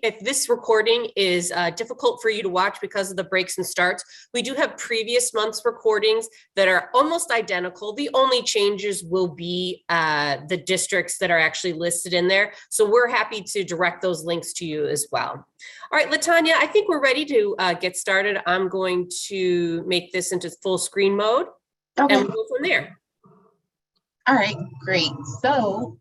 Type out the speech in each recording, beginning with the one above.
if this recording is difficult for you to watch because of the breaks and starts, we do have previous month's recordings that are almost identical. The only changes will be the districts that are actually listed in there. So we're happy to direct those links to you as well. All right, LaTanya, I think we're ready to get started. I'm going to make this into full screen mode, and we'll go from there. All right, great. So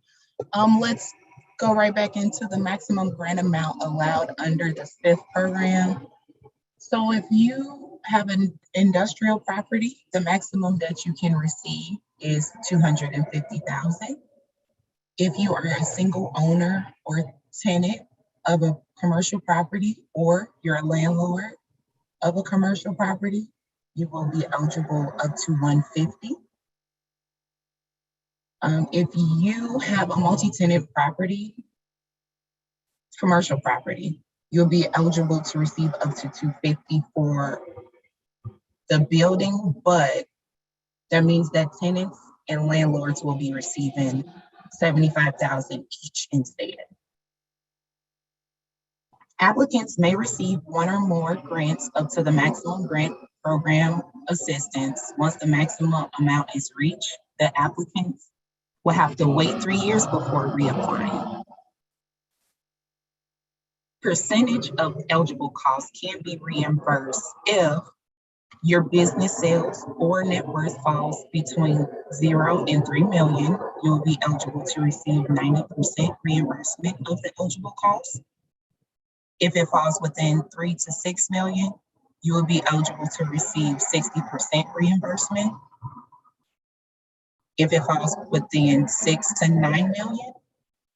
let's go right back into the maximum grant amount allowed under the SBIF program. So if you have an industrial property, the maximum that you can receive is $250,000. If you are a single owner or tenant of a commercial property, or you're a landlord of a commercial property, you will be eligible up to $150,000. If you have a multi-tenant property, commercial property, you'll be eligible to receive up to $250,000 for the building, but that means that tenants and landlords will be receiving $75,000 each instead. Applicants may receive one or more grants up to the maximum grant program assistance. Once the maximum amount is reached, the applicants will have to wait 3 years before reapplying. Percentage of eligible costs can be reimbursed if your business sales or net worth falls between 0 and 3 million. You'll be eligible to receive 90% reimbursement of the eligible costs. If it falls within 3 to 6 million, you will be eligible to receive 60% reimbursement. If it falls within 6 to 9 million,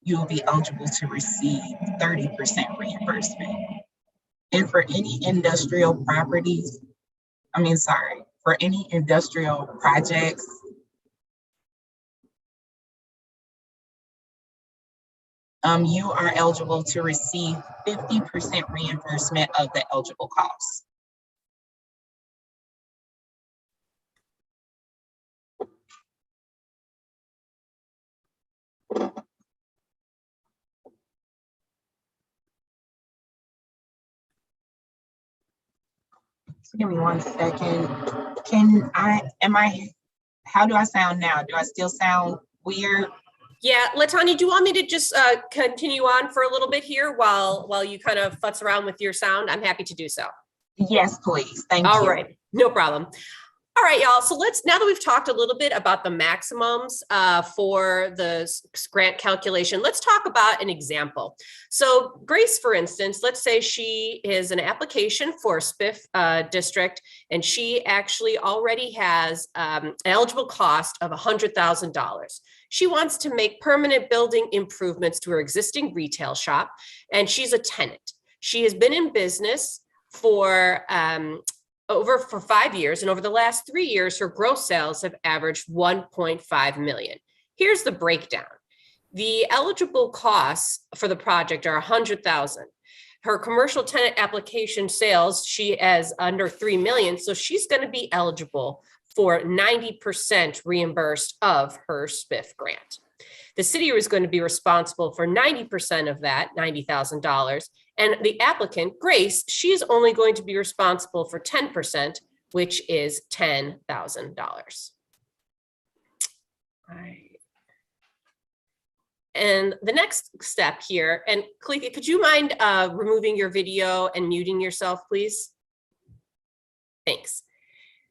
you will be eligible to receive 30% reimbursement. And for any industrial properties, for any industrial projects, you are eligible to receive 50% reimbursement of the eligible costs. So give me 1 second. How do I sound now? Do I still sound weird? Yeah, LaTanya, do you want me to just continue on for a little bit here while you kind of futz around with your sound? I'm happy to do so. Yes, please. Thank you. All right, no problem. All right, y'all. So now that we've talked a little bit about the maximums for the grant calculation, let's talk about an example. So Grace, for instance, let's say she is an application for a SBIF district, and she actually already has an eligible cost of $100,000. She wants to make permanent building improvements to her existing retail shop, and she's a tenant. She has been in business for 5 years, and over the last 3 years, her gross sales have averaged 1.5 million. Here's the breakdown. The eligible costs for the project are 100,000. Her commercial tenant application sales, she has under 3 million, so she's going to be eligible for 90% reimbursed of her SBIF grant. The city is going to be responsible for 90% of that, $90,000. And the applicant, Grace, she's only going to be responsible for 10%, which is $10,000. All right. And the next step here, and Kalika, could you mind removing your video and muting yourself, please? Thanks.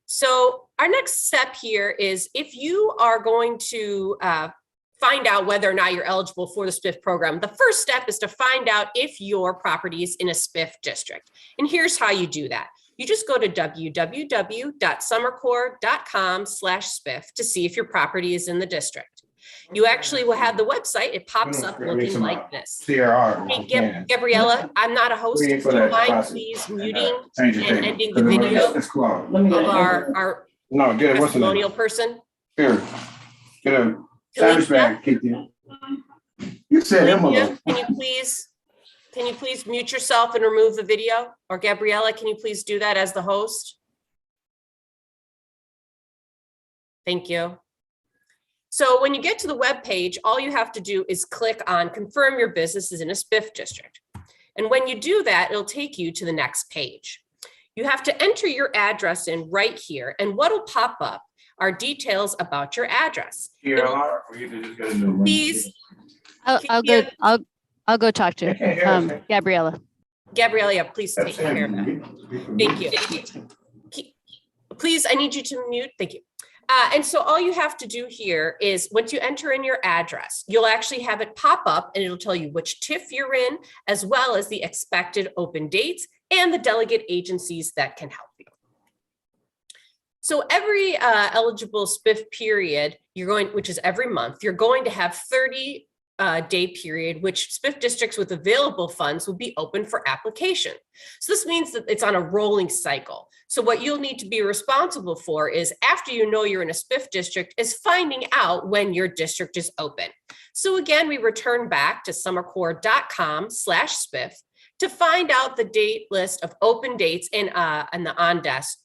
So our next step here is if you are going to find out whether or not you're eligible for the SBIF program, the first step is to find out if your property is in a SBIF district. And here's how you do that. You just go to www.summercorps.com/SBIF to see if your property is in the district. You actually will have the website. It pops up looking like this. CRR. Hey, Gabriella, I'm not a host. Do you mind please muting and ending the video of our testimonial person? Here, get a savage bag, kick you. You said envelope. Can you please mute yourself and remove the video? Or Gabriella, can you please do that as the host? Thank you. So when you get to the web page, all you have to do is click on confirm your business is in a SBIF district. And when you do that, it'll take you to the next page. You have to enter your address in right here, and what'll pop up are details about your address. Please, I'll go talk to Gabriella. Gabriella, please take care of that. Thank you. Please, I need you to mute. Thank you. And so all you have to do here is once you enter in your address, you'll actually have it pop up and it'll tell you which TIF you're in, as well as the expected open dates and the delegate agencies that can help you. So every eligible SBIF period, which is every month, you're going to have 30 day period, which SBIF districts with available funds will be open for application. So this means that it's on a rolling cycle. So what you'll need to be responsible for is, after you know you're in a SBIF district, is finding out when your district is open. So again, we return back to summercorps.com/SBIF to find out the date list of open dates in the on-desk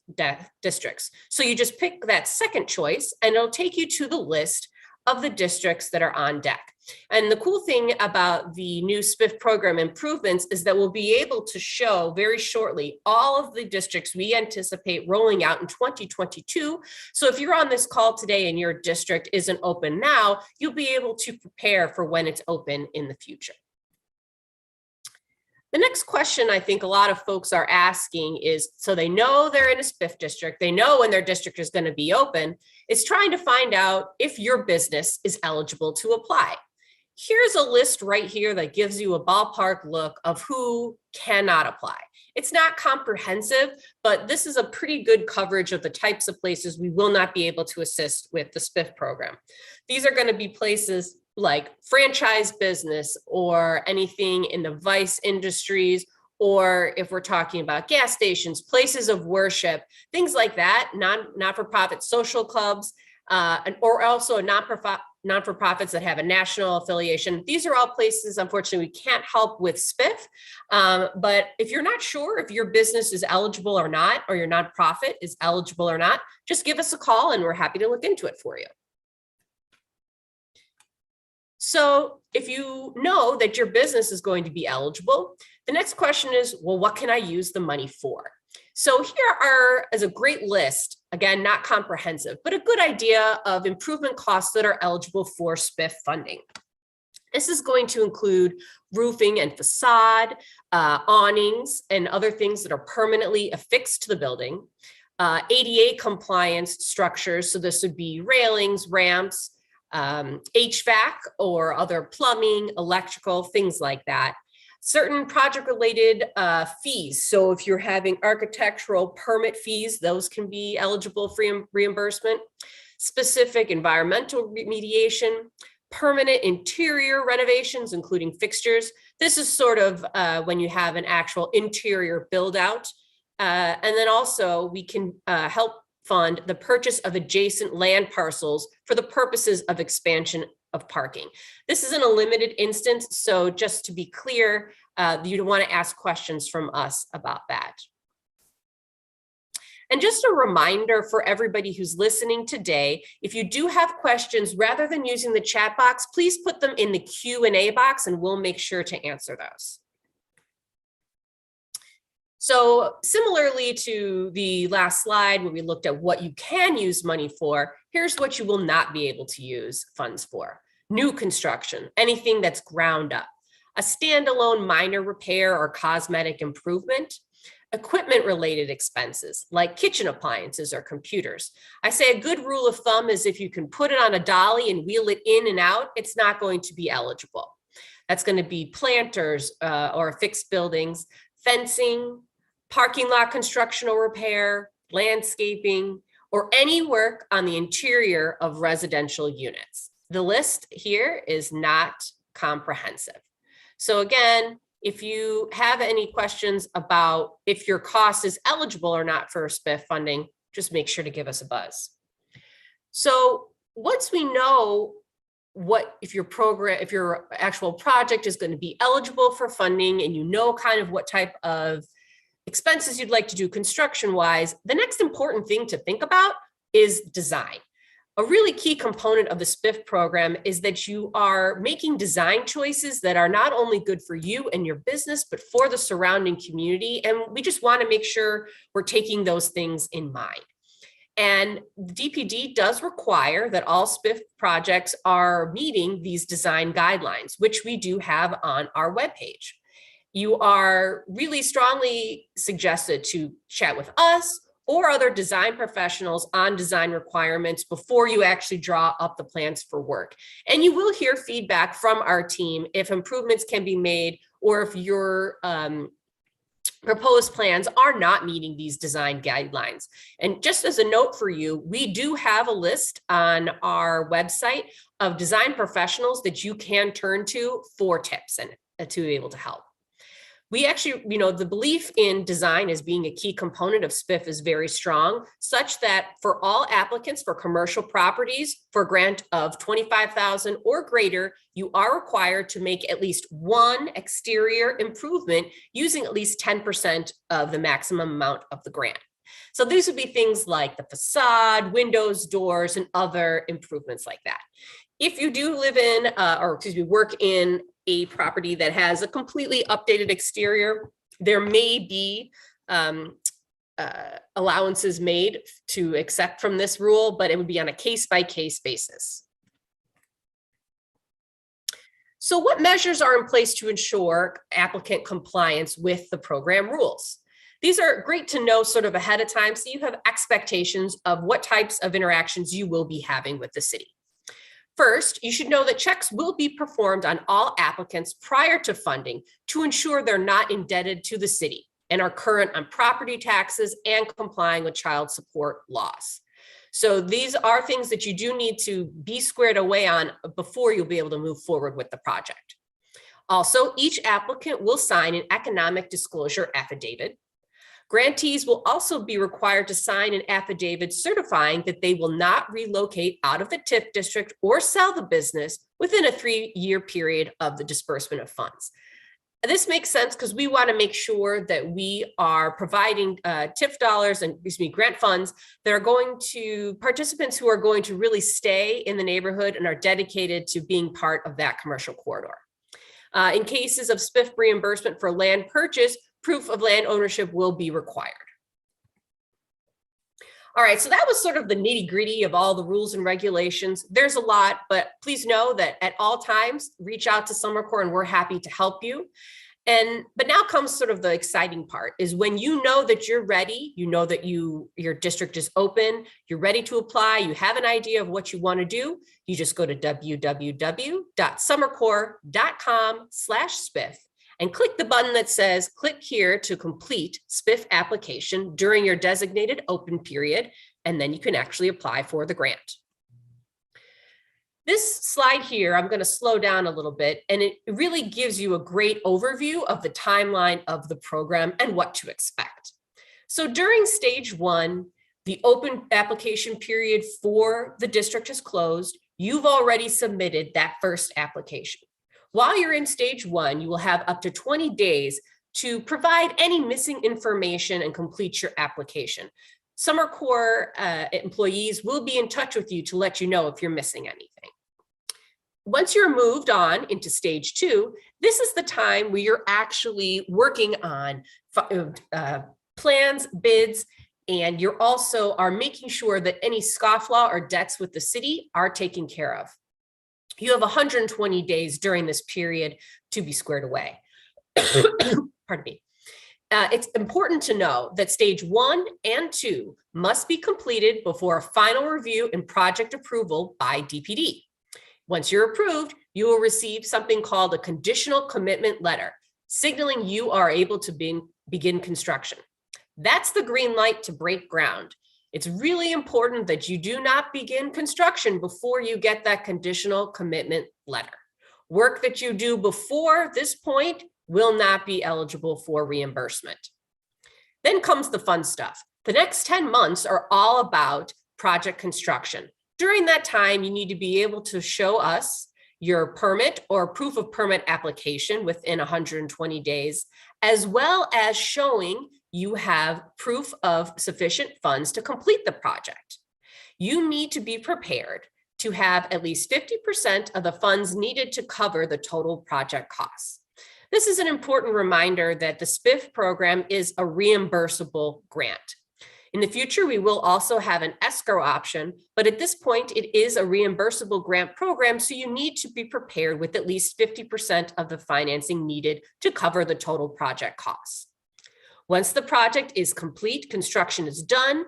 districts. So you just pick that second choice and it'll take you to the list of the districts that are on deck. And the cool thing about the new SBIF program improvements is that we'll be able to show very shortly all of the districts we anticipate rolling out in 2022. So if you're on this call today and your district isn't open now, you'll be able to prepare for when it's open in the future. The next question I think a lot of folks are asking is, so they know they're in a SBIF district, they know when their district is going to be open, is trying to find out if your business is eligible to apply. Here's a list right here that gives you a ballpark look of who cannot apply. It's not comprehensive, but this is a pretty good coverage of the types of places we will not be able to assist with the SBIF program. These are going to be places like franchise business or anything in the vice industries, or if we're talking about gas stations, places of worship, things like that, not-for-profit social clubs, or also non-for-profits that have a national affiliation. These are all places, unfortunately, we can't help with SBIF. But if you're not sure if your business is eligible or not, or your nonprofit is eligible or not, just give us a call and we're happy to look into it for you. So if you know that your business is going to be eligible, the next question is, well, what can I use the money for? So here is a great list, again, not comprehensive, but a good idea of improvement costs that are eligible for SBIF funding. This is going to include roofing and facade, awnings, and other things that are permanently affixed to the building, ADA compliance structures. So this would be railings, ramps, HVAC or other plumbing, electrical, things like that. Certain project-related fees. So if you're having architectural permit fees, those can be eligible for reimbursement. Specific environmental remediation, permanent interior renovations, including fixtures. This is sort of when you have an actual interior build out. And then also we can help fund the purchase of adjacent land parcels for the purposes of expansion of parking. This is in a limited instance, so just to be clear, you'd want to ask questions from us about that. And just a reminder for everybody who's listening today, if you do have questions, rather than using the chat box, please put them in the Q&A box and we'll make sure to answer those. So similarly to the last slide where we looked at what you can use money for, here's what you will not be able to use funds for. New construction, anything that's ground up, a standalone minor repair or cosmetic improvement, equipment related expenses like kitchen appliances or computers. I say a good rule of thumb is if you can put it on a dolly and wheel it in and out, it's not going to be eligible. That's going to be planters or fixed buildings, fencing, parking lot construction or repair, landscaping, or any work on the interior of residential units. The list here is not comprehensive. So again, if you have any questions about if your cost is eligible or not for SBIF funding, just make sure to give us a buzz. So once we know if your actual project is going to be eligible for funding and you know kind of what type of expenses you'd like to do construction wise, the next important thing to think about is design. A really key component of the SBIF program is that you are making design choices that are not only good for you and your business, but for the surrounding community. And we just want to make sure we're taking those things in mind. And the DPD does require that all SBIF projects are meeting these design guidelines, which we do have on our webpage. You are really strongly suggested to chat with us or other design professionals on design requirements before you actually draw up the plans for work. And you will hear feedback from our team if improvements can be made or if your proposed plans are not meeting these design guidelines. And just as a note for you, we do have a list on our website of design professionals that you can turn to for tips and to be able to help. We actually, the belief in design as being a key component of SBIF is very strong, such that for all applicants for commercial properties for a grant of $25,000 or greater, you are required to make at least one exterior improvement using at least 10% of the maximum amount of the grant. So these would be things like the facade, windows, doors, and other improvements like that. If you do live in, work in a property that has a completely updated exterior, there may be allowances made to accept from this rule, but it would be on a case-by-case basis. So what measures are in place to ensure applicant compliance with the program rules? These are great to know sort of ahead of time so you have expectations of what types of interactions you will be having with the city. First, you should know that checks will be performed on all applicants prior to funding to ensure they're not indebted to the city and are current on property taxes and complying with child support laws. So these are things that you do need to be squared away on before you'll be able to move forward with the project. Also, each applicant will sign an economic disclosure affidavit. Grantees will also be required to sign an affidavit certifying that they will not relocate out of the TIF district or sell the business within a 3-year period of the disbursement of funds. This makes sense because we want to make sure that we are providing TIF dollars and grant funds that are going to participants who are going to really stay in the neighborhood and are dedicated to being part of that commercial corridor. In cases of SBIF reimbursement for land purchase, proof of land ownership will be required. All right, so that was sort of the nitty-gritty of all the rules and regulations. There's a lot, but please know that at all times, reach out to Summer Corps and we're happy to help you. But now comes sort of the exciting part is when you know that you're ready, you know that your district is open, you're ready to apply, you have an idea of what you want to do, you just go to www.summercorps.com/SBIF and click the button that says click here to complete SBIF application during your designated open period, and then you can actually apply for the grant. This slide here, I'm going to slow down a little bit, and it really gives you a great overview of the timeline of the program and what to expect. So during stage 1, the open application period for the district is closed. You've already submitted that first application. While you're in stage 1, you will have up to 20 days to provide any missing information and complete your application. Summer Corps employees will be in touch with you to let you know if you're missing anything. Once you're moved on into stage 2, this is the time where you're actually working on plans, bids, and you're also are making sure that any scofflaw or debts with the city are taken care of. You have 120 days during this period to be squared away. Pardon me. It's important to know that stage 1 and 2 must be completed before a final review and project approval by DPD. Once you're approved, you will receive something called a conditional commitment letter, signaling you are able to begin construction. That's the green light to break ground. It's really important that you do not begin construction before you get that conditional commitment letter. Work that you do before this point will not be eligible for reimbursement. Then comes the fun stuff. The next 10 months are all about project construction. During that time, you need to be able to show us your permit or proof of permit application within 120 days, as well as showing you have proof of sufficient funds to complete the project. you need to be prepared to have at least 50% of the funds needed to cover the total project costs. This is an important reminder that the SBIF program is a reimbursable grant. In the future, we will also have an escrow option, but at this point, it is a reimbursable grant program, so you need to be prepared with at least 50% of the financing needed to cover the total project costs. Once the project is complete, construction is done,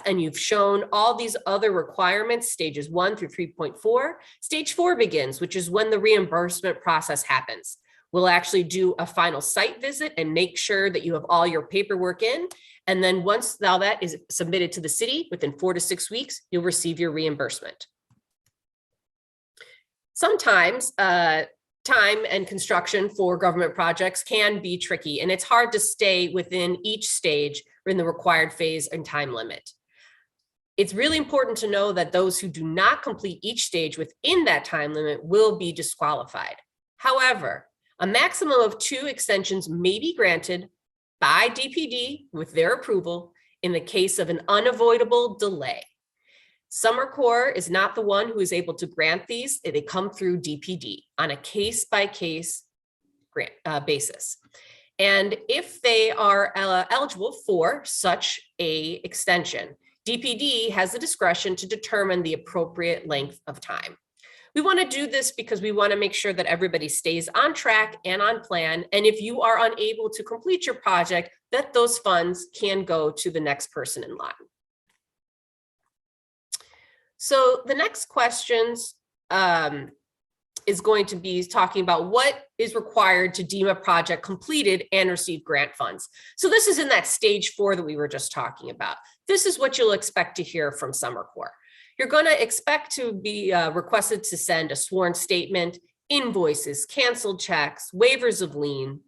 and you've shown all these other requirements, stages 1 through 3.4, stage 4 begins, which is when the reimbursement process happens. We'll actually do a final site visit and make sure that you have all your paperwork in. And then once all that is submitted to the city, within 4 to 6 weeks, you'll receive your reimbursement. Sometimes time and construction for government projects can be tricky, and it's hard to stay within each stage in the required phase and time limit. It's really important to know that those who do not complete each stage within that time limit will be disqualified. However, a maximum of 2 extensions may be granted by DPD with their approval in the case of an unavoidable delay. Summer Corps is not the one who is able to grant these. They come through DPD on a case-by-case grant basis. And if they are eligible for such a extension, DPD has the discretion to determine the appropriate length of time. We want to do this because we want to make sure that everybody stays on track and on plan. And if you are unable to complete your project, that those funds can go to the next person in line. So the next questions is going to be talking about what is required to deem a project completed and receive grant funds. So this is in that stage 4 that we were just talking about. This is what you'll expect to hear from Summer Corps. You're going to expect to be requested to send a sworn statement, invoices, canceled checks, waivers of lien.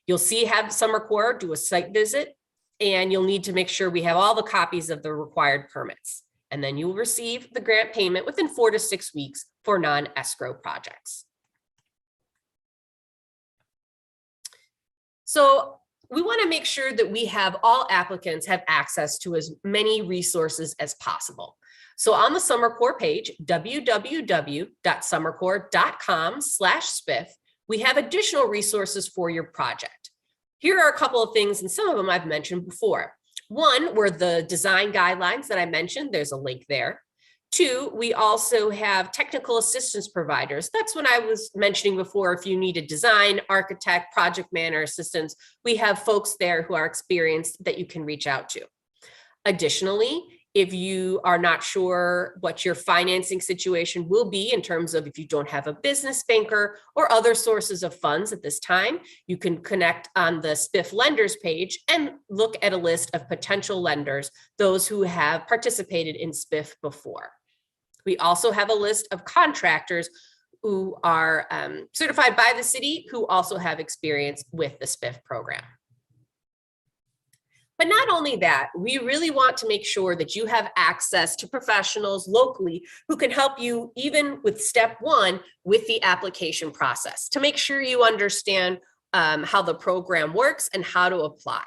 You'll have Summer Corps do a site visit, and you'll need to make sure we have all the copies of the required permits. And then you'll receive the grant payment within 4 to 6 weeks for non-escrow projects. So we want to make sure that we have all applicants have access to as many resources as possible. So on the Summer Corps page, www.summercorps.com/SBIF, we have additional resources for your project. Here are a couple of things, and some of them I've mentioned before. 1 were the design guidelines that I mentioned. There's a link there. 2, we also have technical assistance providers. That's what I was mentioning before. If you need a design, architect, project manager assistance, we have folks there who are experienced that you can reach out to. Additionally, if you are not sure what your financing situation will be in terms of if you don't have a business banker or other sources of funds at this time, you can connect on the SBIF lenders page and look at a list of potential lenders, those who have participated in SBIF before. We also have a list of contractors who are certified by the city who also have experience with the SBIF program. But not only that, we really want to make sure that you have access to professionals locally who can help you even with step 1 with the application process to make sure you understand how the program works and how to apply.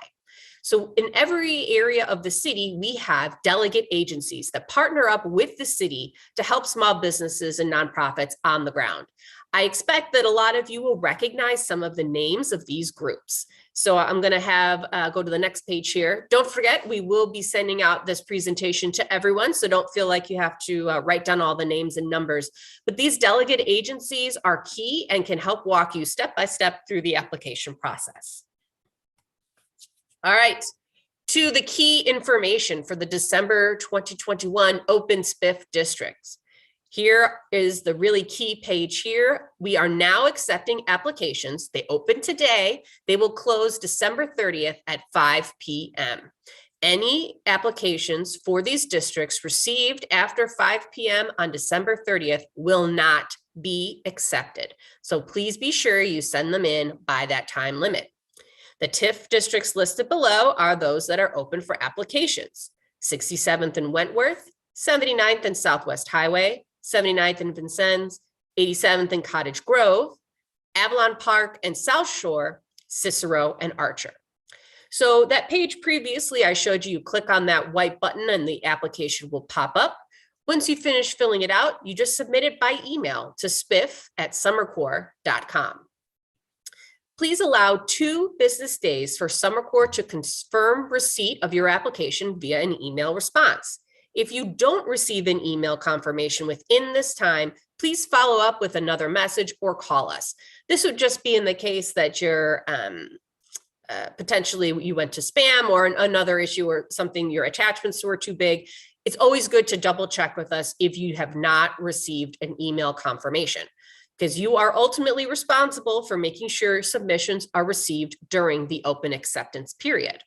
So in every area of the city, we have delegate agencies that partner up with the city to help small businesses and nonprofits on the ground. I expect that a lot of you will recognize some of the names of these groups. So I'm going to go to the next page here. Don't forget, we will be sending out this presentation to everyone, so don't feel like you have to write down all the names and numbers. But these delegate agencies are key and can help walk you step by step through the application process. All right, to the key information for the December 2021 Open SBIF Districts. Here is the really key page here. We are now accepting applications. They open today. They will close December 30th at 5 p.m. Any applications for these districts received after 5 p.m. on December 30th will not be accepted. So please be sure you send them in by that time limit. The TIF districts listed below are those that are open for applications. 67th and Wentworth, 79th and Southwest Highway, 79th and Vincennes, 87th and Cottage Grove, Avalon Park and South Shore, Cicero and Archer. So that page previously I showed you, click on that white button and the application will pop up. Once you finish filling it out, you just submit it by email to SBIF@summercorps.com. Please allow 2 business days for Summer Corps to confirm receipt of your application via an email response. If you don't receive an email confirmation within this time, please follow up with another message or call us. This would just be in the case that you're potentially you went to spam or another issue or something, your attachments were too big. It's always good to double check with us if you have not received an email confirmation, because you are ultimately responsible for making sure submissions are received during the open acceptance period.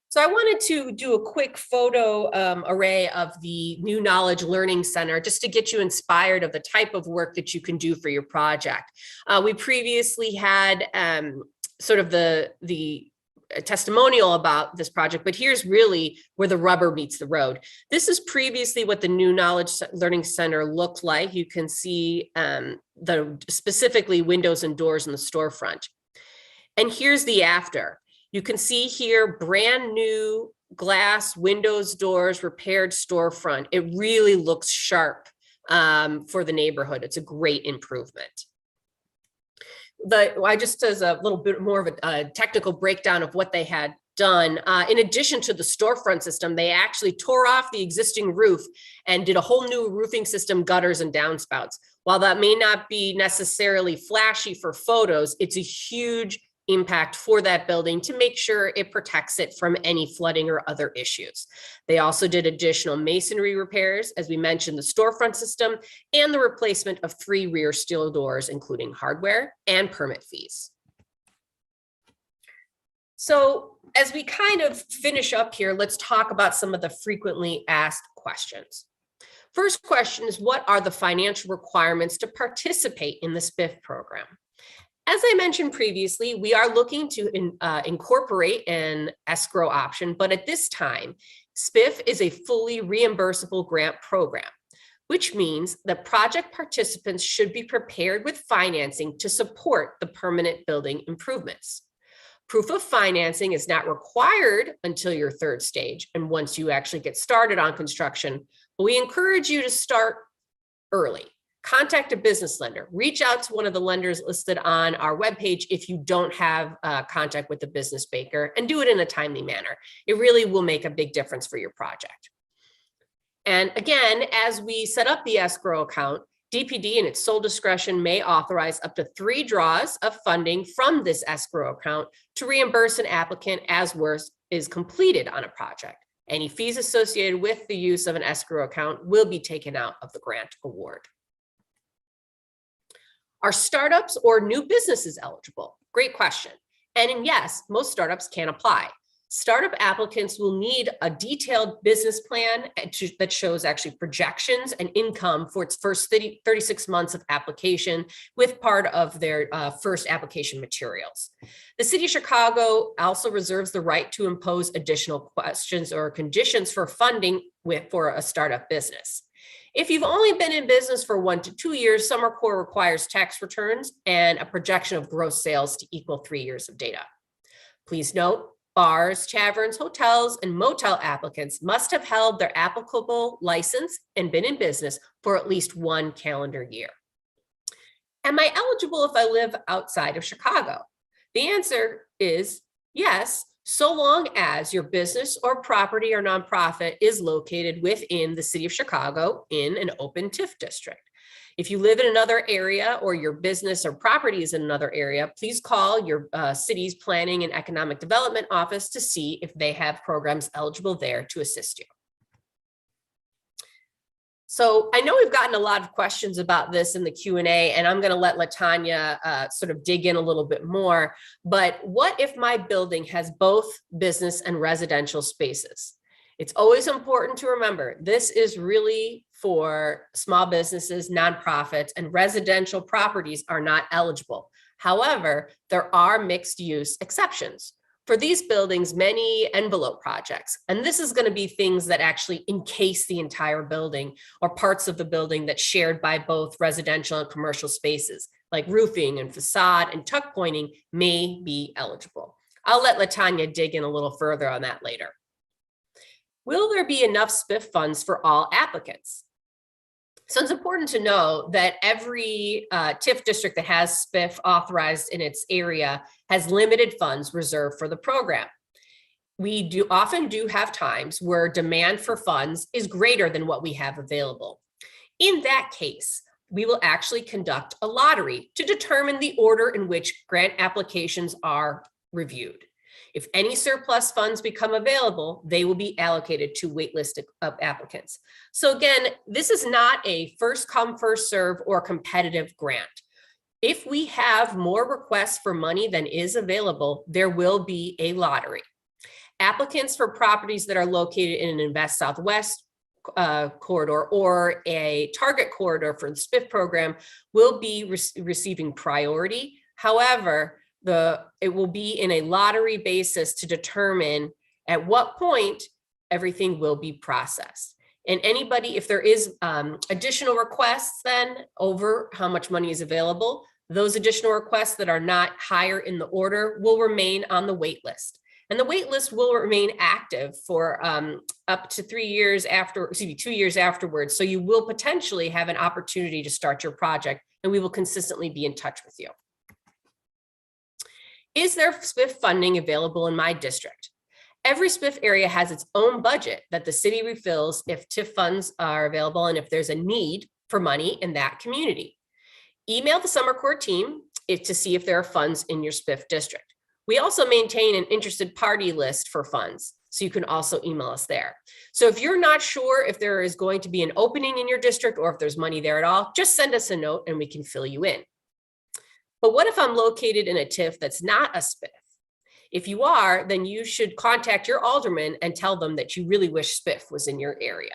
So I wanted to do a quick photo array of the New Knowledge Learning Center just to get you inspired of the type of work that you can do for your project. We previously had sort of the testimonial about this project, but here's really where the rubber meets the road. This is previously what the New Knowledge Learning Center looked like. You can see the specifically windows and doors in the storefront. And here's the after. You can see here brand new glass, windows, doors, repaired storefront. It really looks sharp for the neighborhood. It's a great improvement. I just as a little bit more of a technical breakdown of what they had done. In addition to the storefront system, they actually tore off the existing roof and did a whole new roofing system, gutters and downspouts. While that may not be necessarily flashy for photos, it's a huge impact for that building to make sure it protects it from any flooding or other issues. They also did additional masonry repairs, as we mentioned, the storefront system and the replacement of 3 rear steel doors, including hardware and permit fees. So as we kind of finish up here, let's talk about some of the frequently asked questions. First question is, what are the financial requirements to participate in the SBIF program? As I mentioned previously, we are looking to incorporate an escrow option, but at this time, SBIF is a fully reimbursable grant program, which means that project participants should be prepared with financing to support the permanent building improvements. Proof of financing is not required until your 3rd stage and once you actually get started on construction, but we encourage you to start early. Contact a business lender, reach out to one of the lenders listed on our webpage if you don't have contact with the business banker, and do it in a timely manner. It really will make a big difference for your project. And again, as we set up the escrow account, DPD in its sole discretion may authorize up to 3 draws of funding from this escrow account to reimburse an applicant as work is completed on a project. Any fees associated with the use of an escrow account will be taken out of the grant award. Are startups or new businesses eligible? Great question. And yes, most startups can apply. Startup applicants will need a detailed business plan that shows actually projections and income for its first 36 months of application with part of their first application materials. The City of Chicago also reserves the right to impose additional questions or conditions for funding for a startup business. If you've only been in business for 1 to 2 years, Summer Corps requires tax returns and a projection of gross sales to equal 3 years of data. Please note, bars, taverns, hotels, and motel applicants must have held their applicable license and been in business for at least 1 calendar year. Am I eligible if I live outside of Chicago? The answer is yes, so long as your business or property or nonprofit is located within the City of Chicago in an open TIF district. If you live in another area or your business or property is in another area, please call your city's Planning and Economic Development Office to see if they have programs eligible there to assist you. So I know we've gotten a lot of questions about this in the Q&A, and I'm going to let LaTanya sort of dig in a little bit more. But what if my building has both business and residential spaces? It's always important to remember this is really for small businesses, nonprofits, and residential properties are not eligible. However, there are mixed use exceptions. For these buildings, many envelope projects, and this is going to be things that actually encase the entire building or parts of the building that's shared by both residential and commercial spaces, like roofing and facade and tuck pointing may be eligible. I'll let LaTanya dig in a little further on that later. Will there be enough SBIF funds for all applicants? So it's important to know that every TIF district that has SBIF authorized in its area has limited funds reserved for the program. We often have times where demand for funds is greater than what we have available. In that case, we will actually conduct a lottery to determine the order in which grant applications are reviewed. If any surplus funds become available, they will be allocated to waitlist of applicants. So again, this is not a first come, first serve or competitive grant. If we have more requests for money than is available, there will be a lottery. Applicants for properties that are located in an Invest Southwest corridor or a target corridor for the SBIF program will be receiving priority. However, it will be in a lottery basis to determine at what point everything will be processed. And anybody, if there is additional requests then over how much money is available, those additional requests that are not higher in the order will remain on the wait list. And the wait list will remain active for up to 2 years afterwards. So you will potentially have an opportunity to start your project, and we will consistently be in touch with you. Is there SBIF funding available in my district? Every SBIF area has its own budget that the city refills if TIF funds are available and if there's a need for money in that community. Email the Summer Corps team to see if there are funds in your SBIF district. We also maintain an interested party list for funds, so you can also email us there. So if you're not sure if there is going to be an opening in your district or if there's money there at all, just send us a note and we can fill you in. But what if I'm located in a TIF that's not a SBIF? If you are, then you should contact your alderman and tell them that you really wish SBIF was in your area.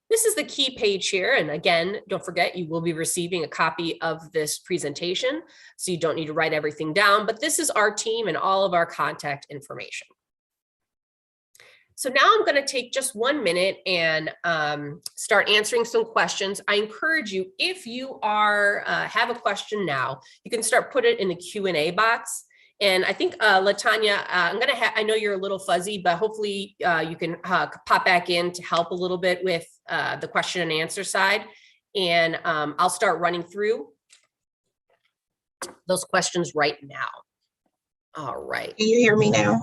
This is the key page here. And again, don't forget, you will be receiving a copy of this presentation, so you don't need to write everything down, but this is our team and all of our contact information. So now I'm going to take just 1 minute and start answering some questions. I encourage you, if you have a question now, you can start put it in the Q&A box. And I think LaTanya, I know you're a little fuzzy, but hopefully you can pop back in to help a little bit with the question and answer side. And I'll start running through those questions right now. All right. Can you hear me now?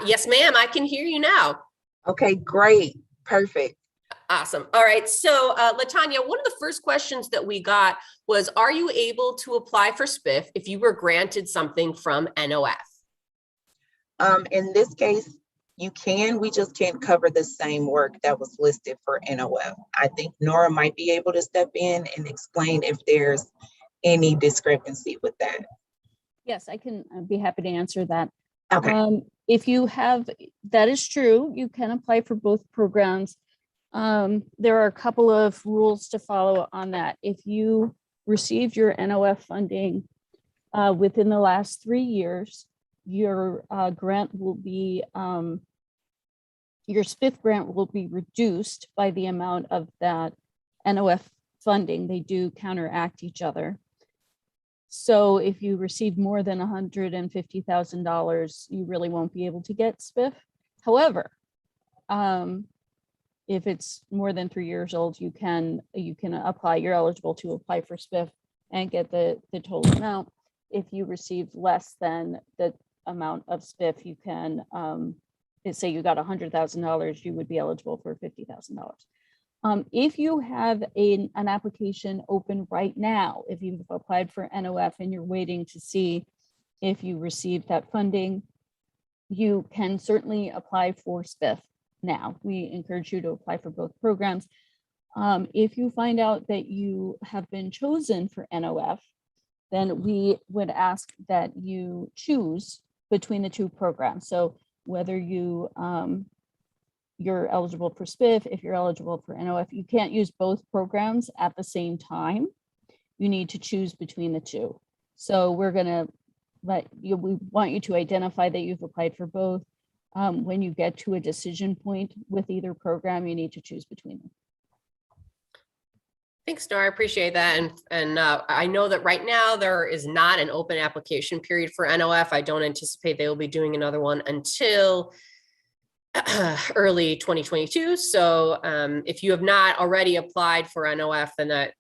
Yes, ma'am, I can hear you now. Okay, great. Perfect. Awesome. All right. So LaTanya, one of the first questions that we got was, are you able to apply for SBIF if you were granted something from NOF? In this case, you can. We just can't cover the same work that was listed for NOF. I think Nora might be able to step in and explain if there's any discrepancy with that. Yes, I can be happy to answer that. Okay. If you have, that is true, you can apply for both programs. There are a couple of rules to follow on that. If you received your NOF funding within the last 3 years, your grant will be, your SBIF grant will be reduced by the amount of that NOF funding. They do counteract each other. So if you receive more than $150,000, you really won't be able to get SBIF. However, if it's more than 3 years old, you can apply. You're eligible to apply for SBIF and get the total amount. If you receive less than the amount of SBIF, you can say you got $100,000, you would be eligible for $50,000. If you have an application open right now, if you've applied for NOF and you're waiting to see if you receive that funding, you can certainly apply for SBIF now. We encourage you to apply for both programs. If you find out that you have been chosen for NOF, then we would ask that you choose between the two programs. So whether you're eligible for SBIF, if you're eligible for NOF, you can't use both programs at the same time. You need to choose between the two. So we're gonna we want you to identify that you've applied for both. When you get to a decision point with either program, you need to choose between them. Thanks, Nora. I appreciate that. And I know that right now there is not an open application period for NOF. I don't anticipate they will be doing another one until early 2022. So if you have not already applied for NOF, then that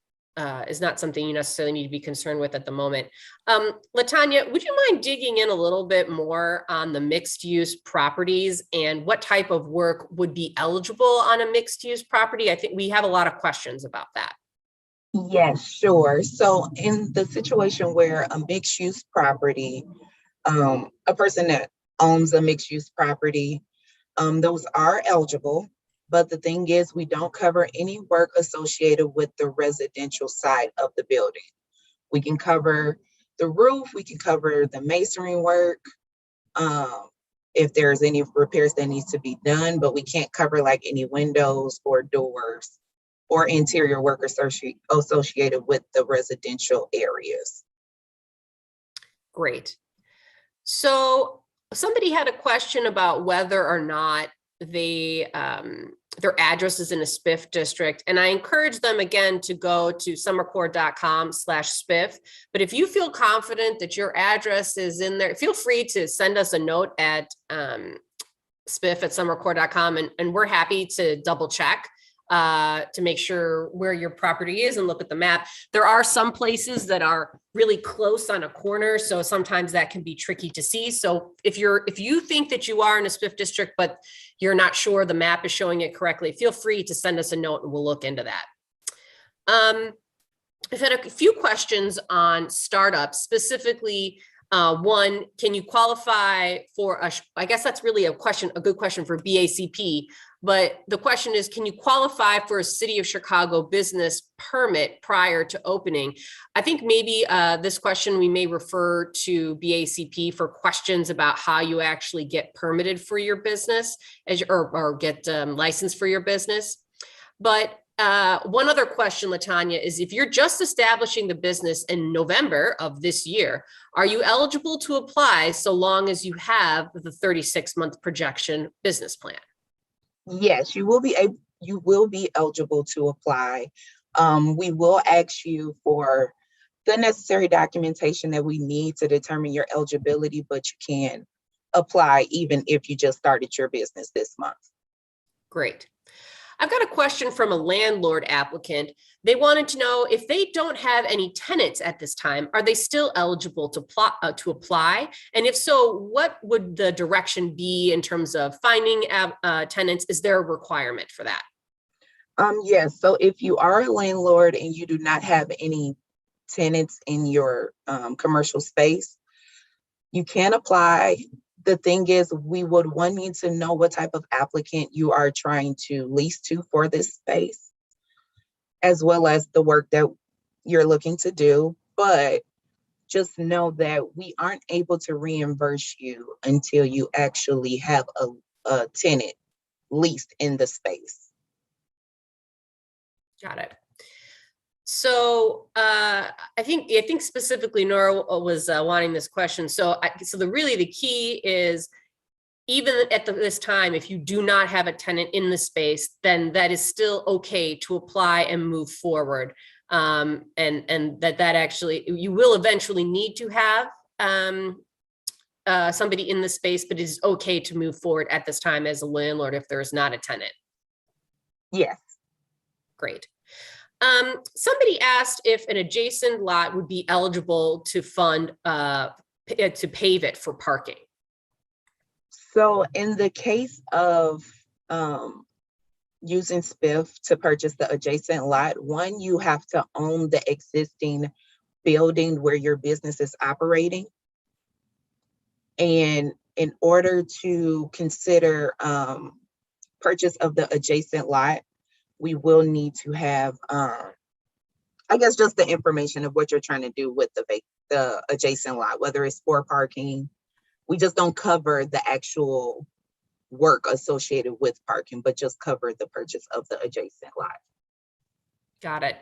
is not something you necessarily need to be concerned with at the moment. LaTanya, would you mind digging in a little bit more on the mixed use properties and what type of work would be eligible on a mixed use property? I think we have a lot of questions about that. Yes, sure. So in the situation where a mixed use property, a person that owns a mixed use property, those are eligible. But the thing is, we don't cover any work associated with the residential side of the building. We can cover the roof, we can cover the masonry work, if there's any repairs that needs to be done, but we can't cover like any windows or doors or interior work associated with the residential areas. Great. So somebody had a question about whether or not they their address is in a SBIF district. And I encourage them again to go to summercorps.com/SBIF. But if you feel confident that your address is in there, feel free to send us a note at SBIF@summercorps.com, and we're happy to double check to make sure where your property is and look at the map. There are some places that are really close on a corner, so sometimes that can be tricky to see. So if you think that you are in a SBIF district, but you're not sure the map is showing it correctly, feel free to send us a note and we'll look into that. I've had a few questions on startups, specifically one, can you qualify for I guess that's really a good question for BACP, but the question is, can you qualify for a City of Chicago business permit prior to opening? I think maybe this question we may refer to BACP for questions about how you actually get permitted for your business or get licensed for your business. But one other question, LaTanya, is if you're just establishing the business in November of this year, are you eligible to apply so long as you have the 36-month projection business plan? Yes, you will be eligible to apply. We will ask you for the necessary documentation that we need to determine your eligibility, but you can apply even if you just started your business this month. Great. I've got a question from a landlord applicant. They wanted to know if they don't have any tenants at this time, are they still eligible to apply? And if so, what would the direction be in terms of finding tenants? Is there a requirement for that? Yes, so if you are a landlord and you do not have any tenants in your commercial space, you can apply. The thing is, we would need to know what type of applicant you are trying to lease to for this space, as well as the work that you're looking to do. But just know that we aren't able to reimburse you until you actually have a tenant leased in the space. Got it. So I think specifically Nora was wanting this question. So the key is, even at this time, if you do not have a tenant in the space, then that is still okay to apply and move forward. And that actually, you will eventually need to have somebody in the space, but it is okay to move forward at this time as a landlord if there is not a tenant. Yes. Great. Somebody asked if an adjacent lot would be eligible to fund, to pave it for parking. So in the case of using SBIF to purchase the adjacent lot, one, you have to own the existing building where your business is operating. And in order to consider purchase of the adjacent lot, we will need to have, I guess, just the information of what you're trying to do with the adjacent lot, whether it's for parking. We just don't cover the actual work associated with parking, but just cover the purchase of the adjacent lot. Got it.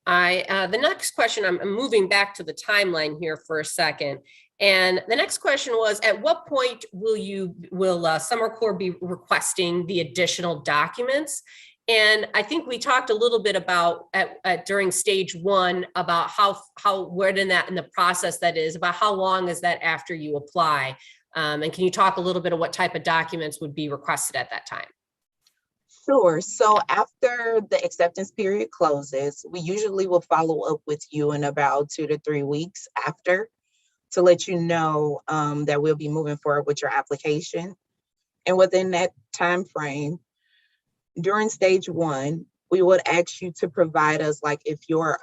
The next question, I'm moving back to the timeline here for a second. And the next question was, at what point will Summer Corps be requesting the additional documents? And I think we talked a little bit about during stage one about where in the process that is, about how long is that after you apply. And can you talk a little bit of what type of documents would be requested at that time? Sure. So after the acceptance period closes, we usually will follow up with you in about 2 to 3 weeks after to let you know that we'll be moving forward with your application. And within that time frame, during stage 1, we would ask you to provide us, like if you're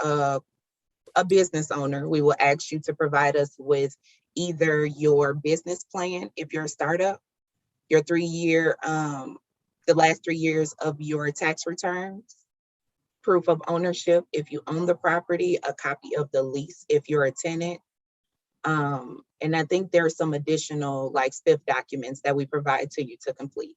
a business owner, we will ask you to provide us with either your business plan, if you're a startup, your 3-year, the last 3 years of your tax returns, proof of ownership if you own the property, a copy of the lease if you're a tenant. And I think there are some additional like SBIF documents that we provide to you to complete.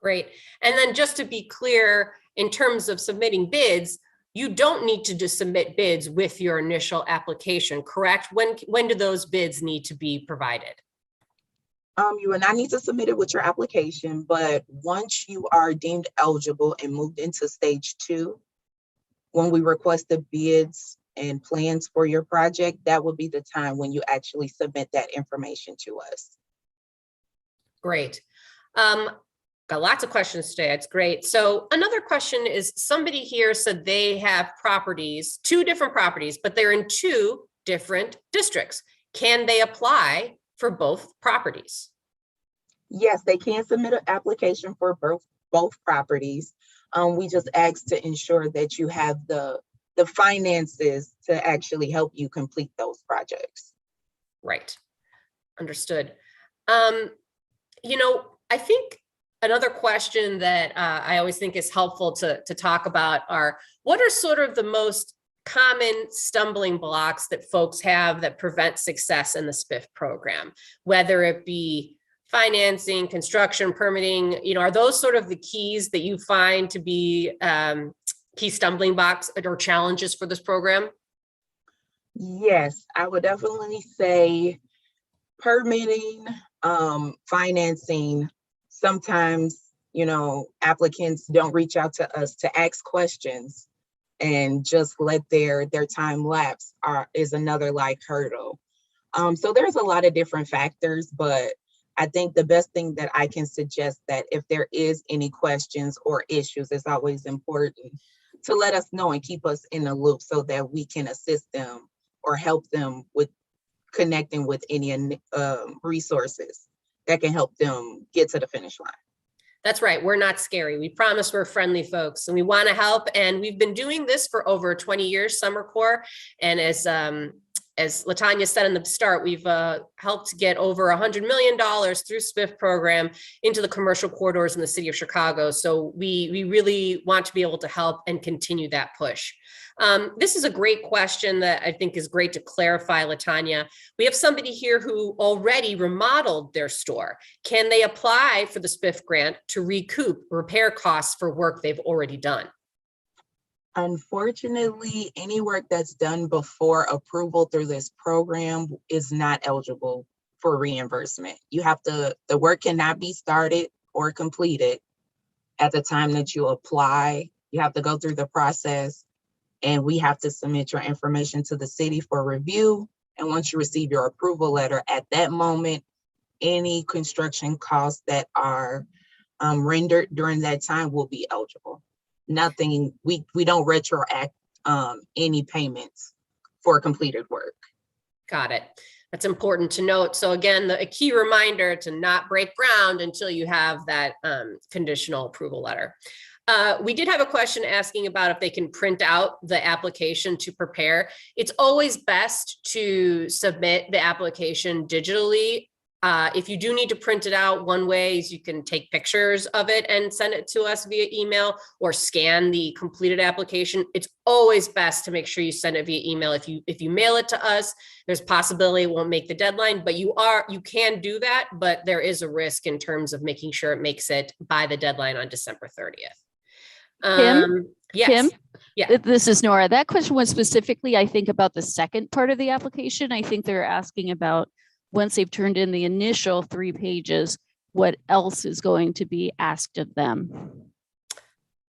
Great. And then just to be clear, in terms of submitting bids, you don't need to just submit bids with your initial application, correct? When do those bids need to be provided? You will not need to submit it with your application, but once you are deemed eligible and moved into stage 2, when we request the bids and plans for your project, that will be the time when you actually submit that information to us. Great. Got lots of questions today. It's great. So another question is, somebody here said they have properties, 2 different properties, but they're in 2 different districts. Can they apply for both properties? Yes, they can submit an application for both properties. We just ask to ensure that you have the finances to actually help you complete those projects. Right. Understood. You know, I think another question that I always think is helpful to talk about are, what are sort of the most common stumbling blocks that folks have that prevent success in the SBIF program, whether it be financing, construction, permitting, you know, are those sort of the keys that you find to be key stumbling blocks or challenges for this program? Yes, I would definitely say permitting, financing. Sometimes, you know, applicants don't reach out to us to ask questions and just let their time lapse is another like hurdle. So there's a lot of different factors, but I think the best thing that I can suggest that if there is any questions or issues, it's always important to let us know and keep us in the loop so that we can assist them or help them with connecting with any resources that can help them get to the finish line. That's right. We're not scary. We promise we're friendly folks and we want to help. And we've been doing this for over 20 years, Summer Corps. And as LaTanya said in the start, we've helped get over $100 million through SBIF program into the commercial corridors in the city of Chicago. So we really want to be able to help and continue that push. This is a great question that I think is great to clarify, LaTanya. We have somebody here who already remodeled their store. Can they apply for the SBIF grant to recoup repair costs for work they've already done? Unfortunately, any work that's done before approval through this program is not eligible for reimbursement. You have to, the work cannot be started or completed at the time that you apply. You have to go through the process, and we have to submit your information to the city for review. And once you receive your approval letter, at that moment, any construction costs that are rendered during that time will be eligible. Nothing, we don't retroact any payments for completed work. Got it. That's important to note. So again, a key reminder to not break ground until you have that conditional approval letter. We did have a question asking about if they can print out the application to prepare. It's always best to submit the application digitally. If you do need to print it out, one way is you can take pictures of it and send it to us via email or scan the completed application. It's always best to make sure you send it via email. If you mail it to us, there's a possibility it won't make the deadline, but you can do that, but there is a risk in terms of making sure it makes it by the deadline on December 30th. Yes. Kim? Yeah. This is Nora. That question was specifically, I think, about the second part of the application. I think they're asking about once they've turned in the initial 3 pages, what else is going to be asked of them?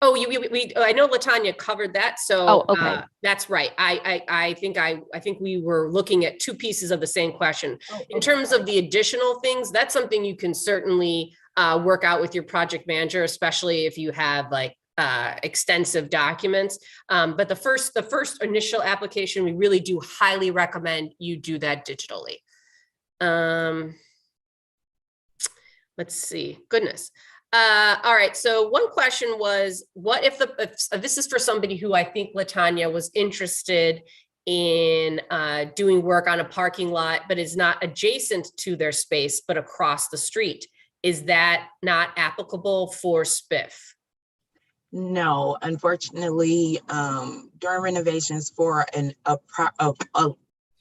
Oh, I know Latanya covered that, so Oh, okay. that's right. I think we were looking at two pieces of the same question. Oh, In okay, terms sorry. of the additional things, that's something you can certainly work out with your project manager, especially if you have like extensive documents. But the first initial application, we really do highly recommend you do that digitally. Let's see, goodness. All right, so one question was, what if this is for somebody who I think Latanya was interested in doing work on a parking lot, but is not adjacent to their space, but across the street. Is that not applicable for SBIF? No, unfortunately, during renovations for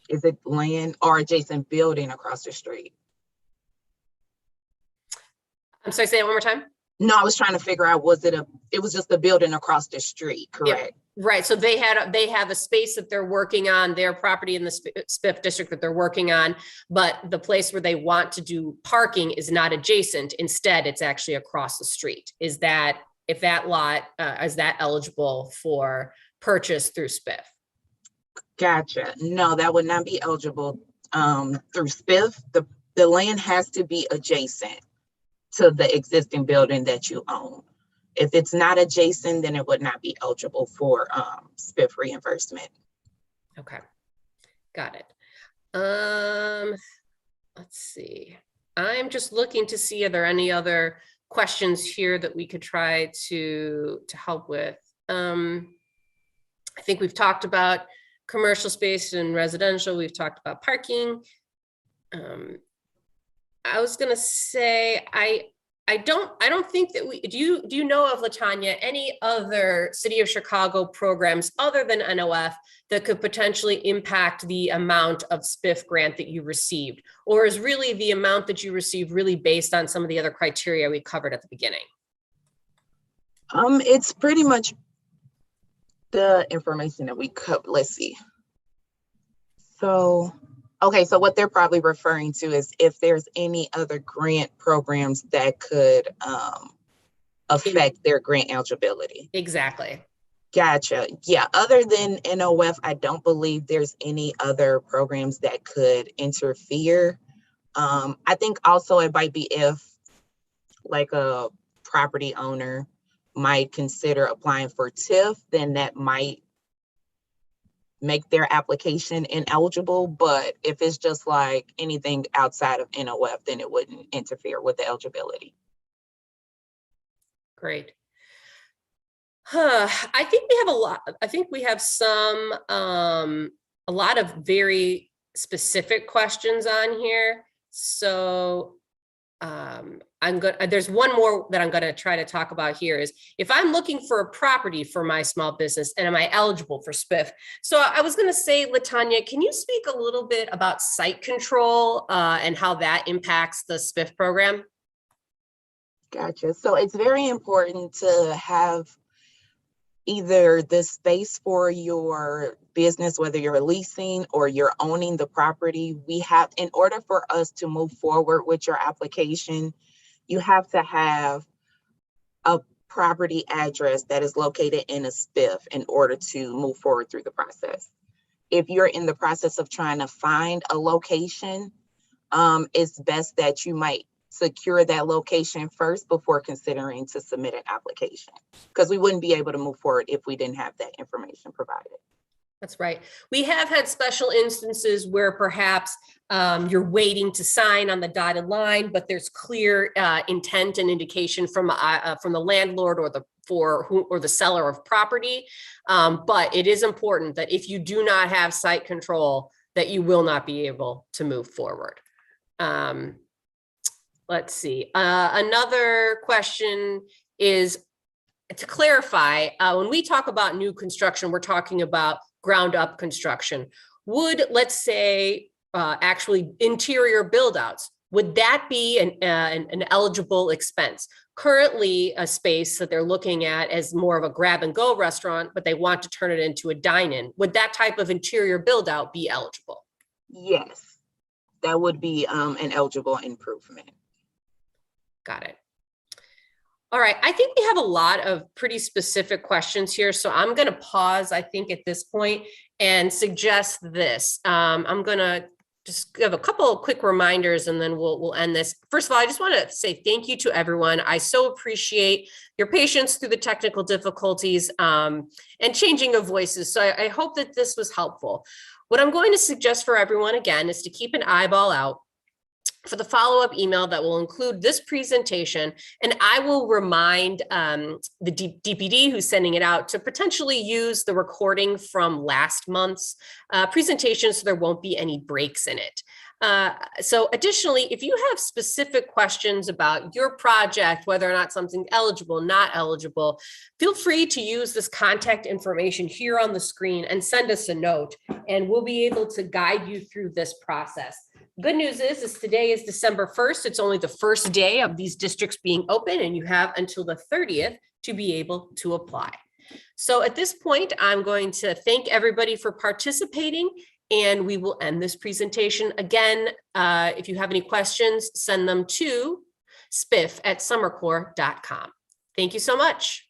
is it land or adjacent building across the street? I'm sorry, say it one more time. No, I was trying to figure out, it was just a building across the street, correct? Right, so they have a space that they're working on, their property in the SBIF district that they're working on, but the place where they want to do parking is not adjacent. Instead, it's actually across the street. Is that, if that lot, is that eligible for purchase through SBIF? Gotcha. No, that would not be eligible through SBIF. The land has to be adjacent to the existing building that you own. If it's not adjacent, then it would not be eligible for SBIF reimbursement. Okay, got it. Let's see. I'm just looking to see, are there any other questions here that we could try to help with? I think we've talked about commercial space and residential. We've talked about parking. I was gonna say, I don't think that do you know of, Latanya, any other City of Chicago programs other than NOF that could potentially impact the amount of SBIF grant that you received? Or is really the amount that you received really based on some of the other criteria we covered at the beginning? It's pretty much the information that we covered. Let's see. So, okay, so what they're probably referring to is if there's any other grant programs that could affect their grant eligibility. Exactly. Gotcha. Yeah, other than NOF, I don't believe there's any other programs that could interfere. I think also it might be if like a property owner might consider applying for TIF, then that might make their application ineligible. But if it's just like anything outside of NOF, then it wouldn't interfere with the eligibility. Great. I think we have a lot. I think we have some, a lot of very specific questions on here. So there's one more that I'm going to try to talk about here is if I'm looking for a property for my small business and am I eligible for SBIF? So I was going to say, Latanya, can you speak a little bit about site control and how that impacts the SBIF program? Gotcha. So it's very important to have either the space for your business, whether you're leasing or you're owning the property. We have, in order for us to move forward with your application, you have to have a property address that is located in a SBIF in order to move forward through the process. If you're in the process of trying to find a location, it's best that you might secure that location first before considering to submit an application, because we wouldn't be able to move forward if we didn't have that information provided. That's right. We have had special instances where perhaps you're waiting to sign on the dotted line, but there's clear intent and indication from the landlord or the seller of property. But it is important that if you do not have site control, that you will not be able to move forward. Let's see. Another question is to clarify, when we talk about new construction, we're talking about ground up construction. Would, let's say, actually interior build outs, would that be an eligible expense? Currently, a space that they're looking at as more of a grab and go restaurant, but they want to turn it into a dine-in. Would that type of interior build out be eligible? Yes, that would be an eligible improvement. Got it. All right, I think we have a lot of pretty specific questions here, so I'm going to pause, I think, at this point and suggest this. I'm going to just give a couple of quick reminders and then we'll end this. First of all, I just want to say thank you to everyone. I so appreciate your patience through the technical difficulties and changing of voices. So I hope that this was helpful. What I'm going to suggest for everyone, again, is to keep an eyeball out for the follow-up email that will include this presentation, and I will remind the DPD who's sending it out to potentially use the recording from last month's presentation so there won't be any breaks in it. So additionally, if you have specific questions about your project, whether or not something's eligible, not eligible, feel free to use this contact information here on the screen and send us a note, and we'll be able to guide you through this process. Good news is today is December 1st. It's only the first day of these districts being open, and you have until the 30th to be able to apply. So at this point, I'm going to thank everybody for participating, and we will end this presentation. Again, if you have any questions, send them to SBIF@summercorps.com. Thank you so much.